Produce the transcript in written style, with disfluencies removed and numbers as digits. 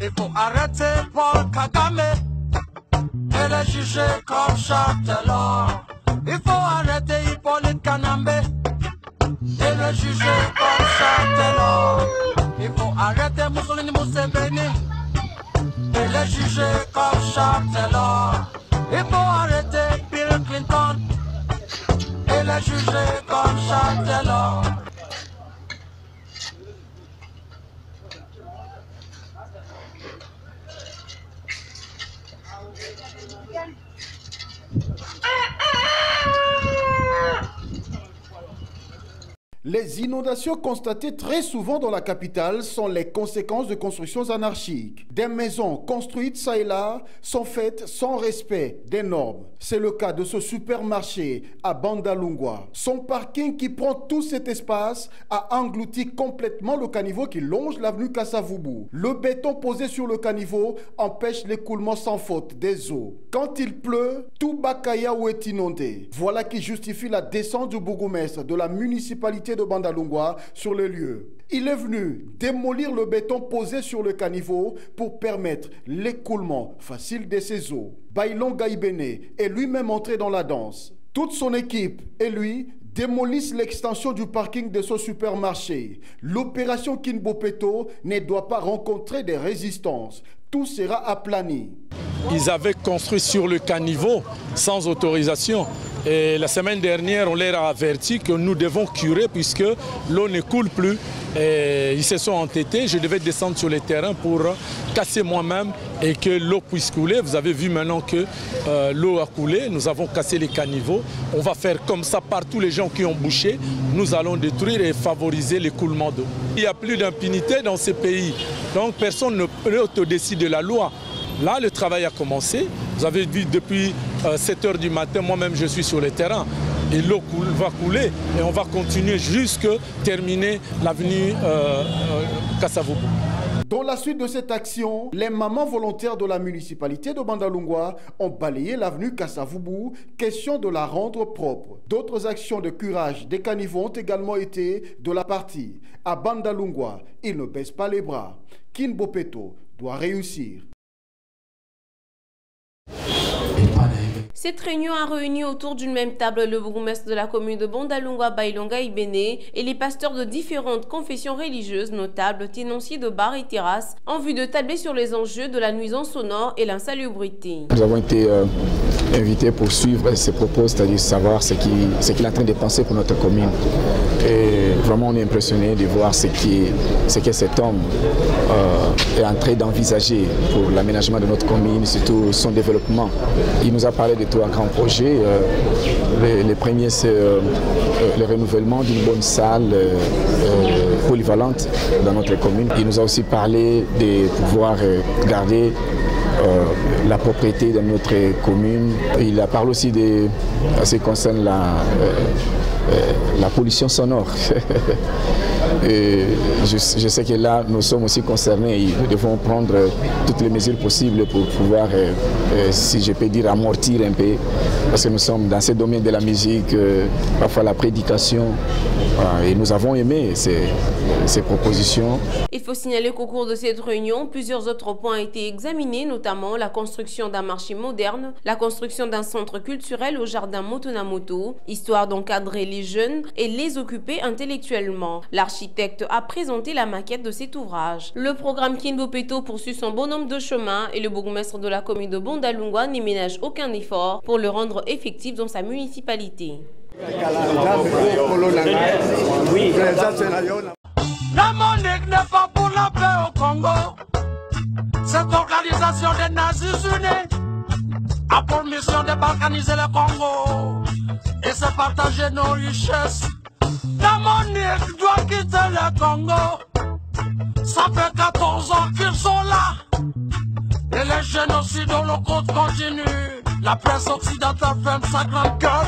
Il faut arrêter Paul Kagame et le juger comme Châtelor. Il faut arrêter Hippolyte Kanambe et le juger comme Châtelor. Il faut arrêter Mussolini Museveni et le juger comme Châtelor. Il faut arrêter Bill Clinton et le juger comme Châtelor. Les inondations constatées très souvent dans la capitale sont les conséquences de constructions anarchiques. Des maisons construites ça et là sont faites sans respect des normes. C'est le cas de ce supermarché à Bandalungwa. Son parking qui prend tout cet espace a englouti complètement le caniveau qui longe l'avenue Kassavubu. Le béton posé sur le caniveau empêche l'écoulement sans faute des eaux. Quand il pleut, tout Bakayaou est inondé. Voilà qui justifie la descente du bourgmestre de la municipalité de Bandalungwa sur le lieu. Il est venu démolir le béton posé sur le caniveau pour permettre l'écoulement facile de ces eaux. Bailonga Ibene est lui-même entré dans la danse. Toute son équipe et lui démolissent l'extension du parking de ce supermarché. L'opération Kinbopeto ne doit pas rencontrer des résistances. Tout sera aplani. Ils avaient construit sur le caniveau sans autorisation. Et la semaine dernière, on leur a averti que nous devons curer puisque l'eau ne coule plus. Et ils se sont entêtés. Je devais descendre sur le terrain pour casser moi-même et que l'eau puisse couler. Vous avez vu maintenant que l'eau a coulé. Nous avons cassé les caniveaux. On va faire comme ça par tous les gens qui ont bouché. Nous allons détruire et favoriser l'écoulement d'eau. Il n'y a plus d'impunité dans ces pays. Donc personne ne peut au-dessus de la loi. Là, le travail a commencé. Vous avez vu depuis 7 h du matin, moi-même je suis sur le terrain. Et l'eau va couler et on va continuer jusqu'à terminer l'avenue Kassavubu. Dans la suite de cette action, les mamans volontaires de la municipalité de Bandalungwa ont balayé l'avenue Kassavubu, question de la rendre propre. D'autres actions de curage des caniveaux ont également été de la partie. À Bandalungwa, ils ne baissent pas les bras. Kinbopeto doit réussir. Cette réunion a réuni autour d'une même table le bourgmestre de la commune de Bandalungwa, Bailonga Ibene, et les pasteurs de différentes confessions religieuses, notables, tenanciers de bars et terrasses, en vue de tabler sur les enjeux de la nuisance sonore et l'insalubrité. Nous avons été invités pour suivre ses propos, c'est-à-dire savoir ce qu'il est en train de penser pour notre commune. Et vraiment, on est impressionné de voir ce que cet homme est en train d'envisager pour l'aménagement de notre commune, surtout son développement. Il nous a parlé de trois grands projets. Les premiers, c'est le renouvellement d'une bonne salle polyvalente dans notre commune. Il nous a aussi parlé de pouvoir garder la propriété de notre commune. Il a parlé aussi de ce qui concerne la pollution sonore. Et je sais que là, nous sommes aussi concernés. Nous devons prendre toutes les mesures possibles pour pouvoir, si je peux dire, amortir un peu. Parce que nous sommes dans ce domaine de la musique, parfois la prédication. Et nous avons aimé ces propositions. Il faut signaler qu'au cours de cette réunion, plusieurs autres points ont été examinés, notamment la construction d'un marché moderne, la construction d'un centre culturel au jardin Motonamoto, histoire d'encadrer les jeunes et les occuper intellectuellement. L'architecte a présenté la maquette de cet ouvrage. Le programme Kinbopeto poursuit son bonhomme de chemin et le bourgmestre de la commune de Bandalungwa n'y ménage aucun effort pour le rendre effectif dans sa municipalité. La Monique n'est pas pour la paix au Congo. Cette organisation des Nations Unies a pour mission de balkaniser le Congo et se partager nos richesses. La Monique doit quitter le Congo. Ça fait 14 ans qu'ils sont là. Et les génocides dans le compte continue. La presse occidentale ferme sa grande gueule.